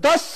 10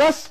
10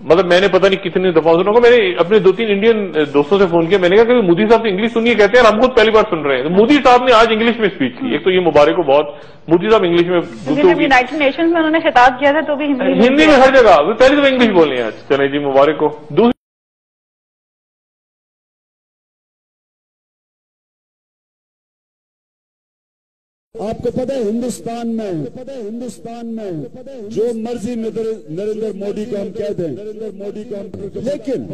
مطلب میں نے پتہ نہیں کتنے دفعہ سنا کو، میں نے اپنے 2-3 انڈین دوستوں سے فون کیا، میں نے کہا کہ مودی صاحب سے انگلش سنیے، کہتے ہیں ہم خود پہلی بار سن رہے ہیں. تو مودی صاحب نے آج انگلش میں اسپیچ کی. ایک تو یہ مبارک کو بہت، مودی صاحب انگلش میں، یونائٹڈ نیشنز میں انہوں نے خطاب کیا تھا تو بھی ہندی میں ہر جگہ، وہ پہلی دفعہ انگلش بولے ہیں آج. چلیں جی مبارک کو. دوسری آپ کو پتہ ہے ہندوستان میں جو مرضی نریندر مودی کو ہم کہہ دیں، لیکن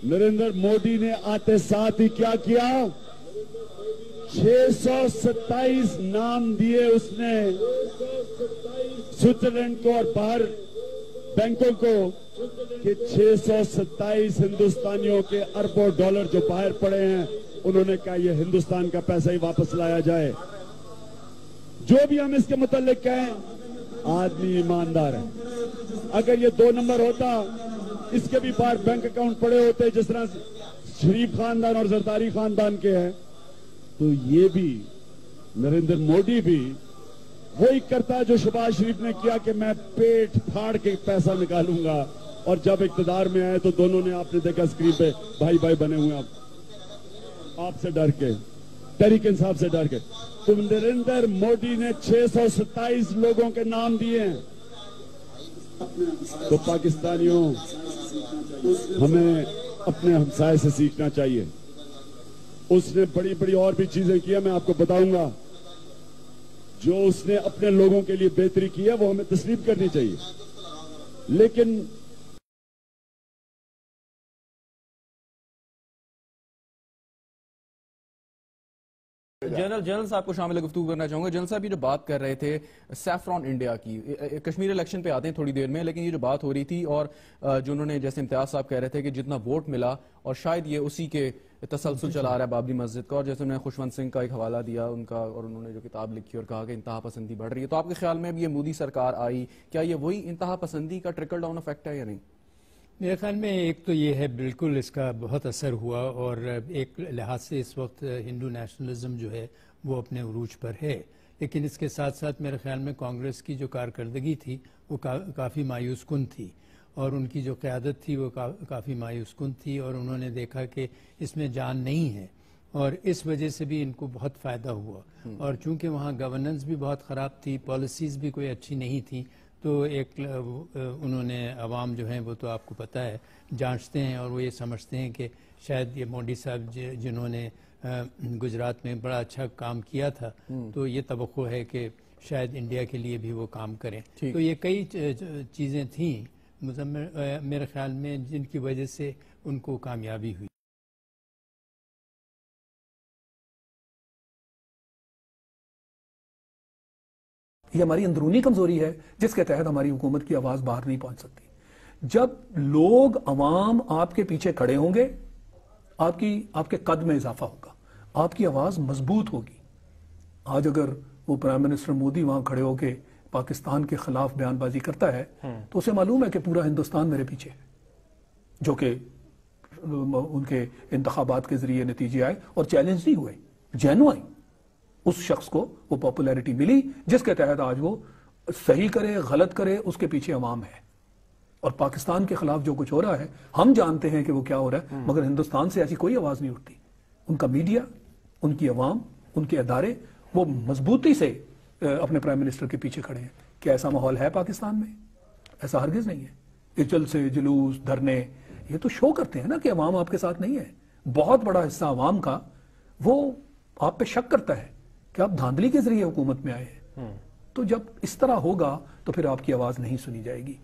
نریندر مودی نے آتے ساتھ ہی کیا کیا، 627 نام دیے اس نے سوئٹزرلینڈ کو اور باہر بینکوں کو، کہ 627 ہندوستانیوں کے اربوں ڈالر جو باہر پڑے ہیں، انہوں نے کہا یہ ہندوستان کا پیسہ ہی واپس لایا جائے. جو بھی ہم اس کے متعلق کہیں، آدمی ایماندار ہے. اگر یہ 2 نمبر ہوتا، اس کے بھی باہر بینک اکاؤنٹ پڑے ہوتے جس طرح شریف خاندان اور زرداری خاندان کے ہیں، تو یہ بھی نریندر مودی بھی وہی کرتا جو شہباز شریف نے کیا کہ میں پیٹ پھاڑ کے پیسہ نکالوں گا. اور جب اقتدار میں آئے تو دونوں نے، آپ نے دیکھا اسکرین پہ، بھائی بھائی بنے ہوئے آپ سے ڈر کے، تحریک انصاف سے ڈر کے. تو نریندر مودی نے 627 لوگوں کے نام دیے ہیں. تو پاکستانیوں، ہمیں اپنے ہمسائے سے سیکھنا چاہیے. اس نے بڑی بڑی اور بھی چیزیں کی ہیں، میں آپ کو بتاؤں گا. جو اس نے اپنے لوگوں کے لیے بہتری کی ہے وہ ہمیں تسلیم کرنی چاہیے. لیکن جنرل صاحب کو شامل گفتگو کرنا چاہوں گا. جنرل صاحب یہ جو بات کر رہے تھے سیفران انڈیا کی، کشمیر الیکشن پہ آتے ہیں تھوڑی دیر میں، لیکن یہ جو بات ہو رہی تھی اور جو انہوں نے، جیسے امتیاز صاحب کہہ رہے تھے کہ جتنا ووٹ ملا اور شاید یہ اسی کے تسلسل چلا رہا ہے بابری مسجد کا، اور جیسے انہوں نے خوشونت سنگھ کا ایک حوالہ دیا ان کا، اور انہوں نے جو کتاب لکھی اور کہا کہ انتہا پسندی بڑھ رہی ہے. تو آپ کے خیال میں اب یہ مودی سرکار آئی، کیا یہ وہی انتہا پسندی کا ٹرکل ڈاؤن افیکٹ ہے یا نہیں؟ میرے خیال میں ایک تو یہ ہے بالکل اس کا بہت اثر ہوا، اور ایک لحاظ سے اس وقت ہندو نیشنلزم جو ہے وہ اپنے عروج پر ہے. لیکن اس کے ساتھ ساتھ میرے خیال میں کانگریس کی جو کارکردگی تھی وہ کافی مایوس کن تھی، اور ان کی جو قیادت تھی وہ کافی مایوس کن تھی، اور انہوں نے دیکھا کہ اس میں جان نہیں ہے، اور اس وجہ سے بھی ان کو بہت فائدہ ہوا. اور چونکہ وہاں گورننس بھی بہت خراب تھی، پالیسیز بھی کوئی اچھی نہیں تھی، تو ایک انہوں نے، عوام جو ہیں وہ تو آپ کو پتہ ہے جانچتے ہیں، اور وہ یہ سمجھتے ہیں کہ شاید یہ مودی صاحب جنہوں نے گجرات میں بڑا اچھا کام کیا تھا، تو یہ توقع ہے کہ شاید انڈیا کے لیے بھی وہ کام کریں. تو یہ کئی چیزیں تھیں میرے خیال میں جن کی وجہ سے ان کو کامیابی ہوئی. یہ ہماری اندرونی کمزوری ہے جس کے تحت ہماری حکومت کی آواز باہر نہیں پہنچ سکتی. جب لوگ، عوام آپ کے پیچھے کھڑے ہوں گے، آپ کے قد میں اضافہ ہوگا، آپ کی آواز مضبوط ہوگی. آج اگر وہ پرائم منسٹر مودی وہاں کھڑے ہو کے پاکستان کے خلاف بیان بازی کرتا ہے تو اسے معلوم ہے کہ پورا ہندوستان میرے پیچھے ہے، جو کہ ان کے انتخابات کے ذریعے نتیجے آئے اور چیلنج نہیں ہوئے، جینوئن اس شخص کو وہ پاپولیرٹی ملی جس کے تحت آج وہ صحیح کرے غلط کرے اس کے پیچھے عوام ہے. اور پاکستان کے خلاف جو کچھ ہو رہا ہے ہم جانتے ہیں کہ وہ کیا ہو رہا ہے، مگر ہندوستان سے ایسی کوئی آواز نہیں اٹھتی. ان کا میڈیا، ان کی عوام، ان کے ادارے وہ مضبوطی سے اپنے پرائم منسٹر کے پیچھے کھڑے ہیں. کیا ایسا ماحول ہے پاکستان میں؟ ایسا ہرگز نہیں ہے. جلسے، جلوس، دھرنے یہ تو شو کرتے ہیں نا کہ عوام آپ کے ساتھ نہیں ہے. بہت بڑا حصہ عوام کا وہ آپ پہ شک کرتا ہے کہ آپ دھاندلی کے ذریعے حکومت میں آئے ہیں. تو جب اس طرح ہوگا تو پھر آپ کی آواز نہیں سنی جائے گی.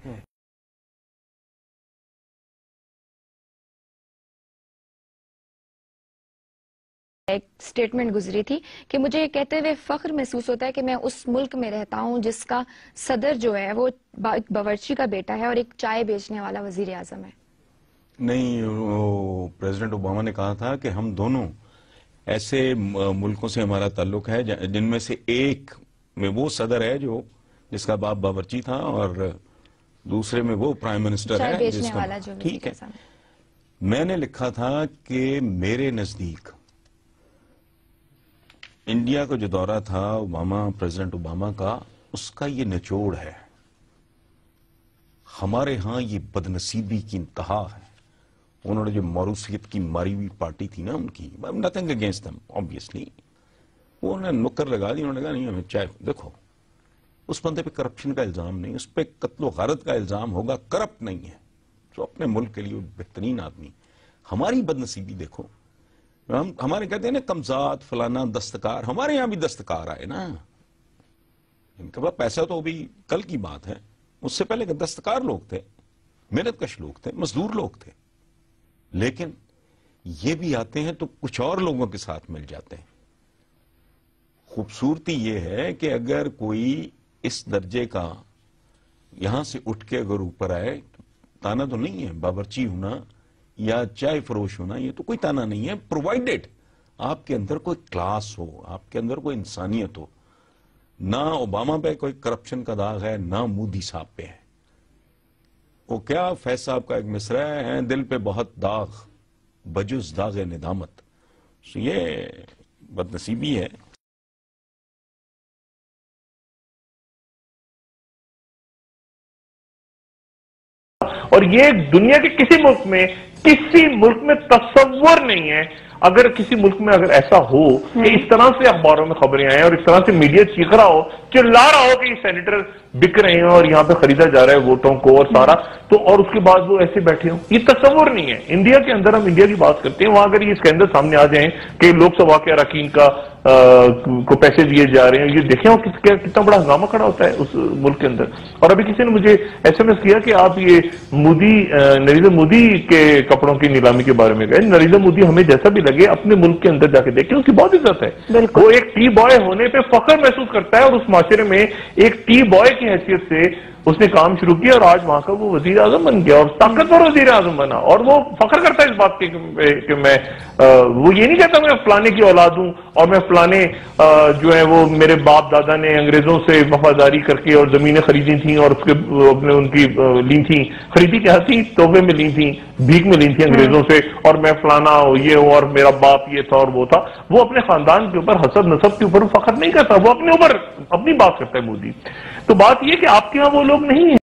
ایک سٹیٹمنٹ گزری تھی کہ مجھے کہتے ہوئے فخر محسوس ہوتا ہے کہ میں اس ملک میں رہتا ہوں جس کا صدر جو ہے وہ ایک باورچی کا بیٹا ہے اور ایک چائے بیچنے والا وزیر اعظم ہے. نہیں، پریزیڈنٹ اوباما نے کہا تھا کہ ہم دونوں ایسے ملکوں سے ہمارا تعلق ہے جن میں سے ایک میں وہ صدر ہے جس کا باپ باورچی تھا، اور دوسرے میں وہ پرائم منسٹر ہے جس کا. ٹھیک ہے، میں نے لکھا تھا کہ میرے نزدیک انڈیا کا جو دورہ تھا پریزیڈنٹ اوباما کا، اس کا یہ نچوڑ ہے. ہمارے ہاں یہ بدنصیبی کی انتہا ہے. انہوں نے جو موروثیت کی ماری ہوئی پارٹی تھی نا ان کی, نتھنگ اگینسٹ دم obviously, وہ انہوں نے نکر لگا دی. انہوں نے کہا نہیں ہمیں چاہے دیکھو اس بندے پہ کرپشن کا الزام نہیں, اس پہ قتل و غارت کا الزام ہوگا, کرپٹ نہیں ہے, تو اپنے ملک کے لیے بہترین آدمی. ہماری بدنصیبی دیکھو, ہمارے کہتے ہیں نا کمزاد فلانا دستکار, ہمارے یہاں بھی دستکار آئے نا, ان کے پاس پیسہ تو بھی کل کی بات ہے, اس سے پہلے دستکار لوگ تھے, محنت کش لوگ تھے, مزدور لوگ تھے. لیکن یہ بھی آتے ہیں تو کچھ اور لوگوں کے ساتھ مل جاتے ہیں. خوبصورتی یہ ہے کہ اگر کوئی اس درجے کا یہاں سے اٹھ کے اگر اوپر آئے, تانا تو نہیں ہے, باورچی ہونا یا چائے فروش ہونا یہ تو کوئی تانا نہیں ہے, پرووائڈیڈ آپ کے اندر کوئی کلاس ہو, آپ کے اندر کوئی انسانیت ہو. نہ اوباما پہ کوئی کرپشن کا داغ ہے, نہ مودی صاحب پہ ہے. وہ کیا فیض صاحب کا ایک مصرع ہے, دل پہ بہت داغ بجز داغ ندامت. یہ بدنصیبی ہے. اور یہ دنیا کے کسی ملک میں تصور نہیں ہے, اگر کسی ملک میں اگر ایسا ہو کہ اس طرح سے اخباروں میں خبریں آئیں اور اس طرح سے میڈیا چیخ رہا ہو, چلا رہا ہو کہ یہ سینیٹر بک رہے ہیں اور یہاں پہ خریدا جا رہا ہے ووٹوں کو اور سارا, تو اور اس کے بعد وہ ایسے بیٹھے ہوں. یہ تصور نہیں ہے. انڈیا کے اندر ہم انڈیا کی بات کرتے ہیں, وہاں اگر یہ اسکینڈل سامنے آ جائیں کہ لوک سبھا کے اراکین کو پیسے دیے جا رہے ہیں, یہ دیکھیں کتنا بڑا ہنگامہ کھڑا ہوتا ہے اس ملک کے اندر. اور ابھی کسی نے مجھے ایس ایم ایس کیا کہ آپ یہ نریندر مودی کے کپڑوں کی نیلامی کے بارے میں گئے. نریندر مودی ہمیں جیسا بھی لگے اپنے ملک کے اندر جا کے دیکھیں, اس کی بہت عزت ہے. وہ ایک ٹی بوائے ہونے پہ فخر محسوس کرتا ہے, اور اس معاشرے میں ایک ٹی بوائے کی حیثیت سے اس نے کام شروع کیا, اور آج وہاں کا وہ وزیر اعظم بن گیا اور طاقتور وزیر اعظم بنا. اور وہ فخر کرتا ہے اس بات کے کہ میں وہ یہ نہیں کہتا میں فلانے کی اولاد ہوں اور میں فلانے جو ہے وہ میرے باپ دادا نے انگریزوں سے وفاداری کر کے اور زمینیں خریدی تھیں اور اس کے اپنے ان کی لی تھیں, خریدی کیا تھی, تحفے میں لی تھیں, بھیک میں لی تھیں انگریزوں سے, اور میں فلانا یہ ہوں اور میرا باپ یہ تھا اور وہ تھا. وہ اپنے خاندان کے اوپر حسب نسب کے اوپر فخر نہیں کرتا, وہ اپنے اوپر اپنی بات کرتا ہے مودی. تو بات یہ کہ آپ کے ہاں وہ لوگ نہیں ہیں.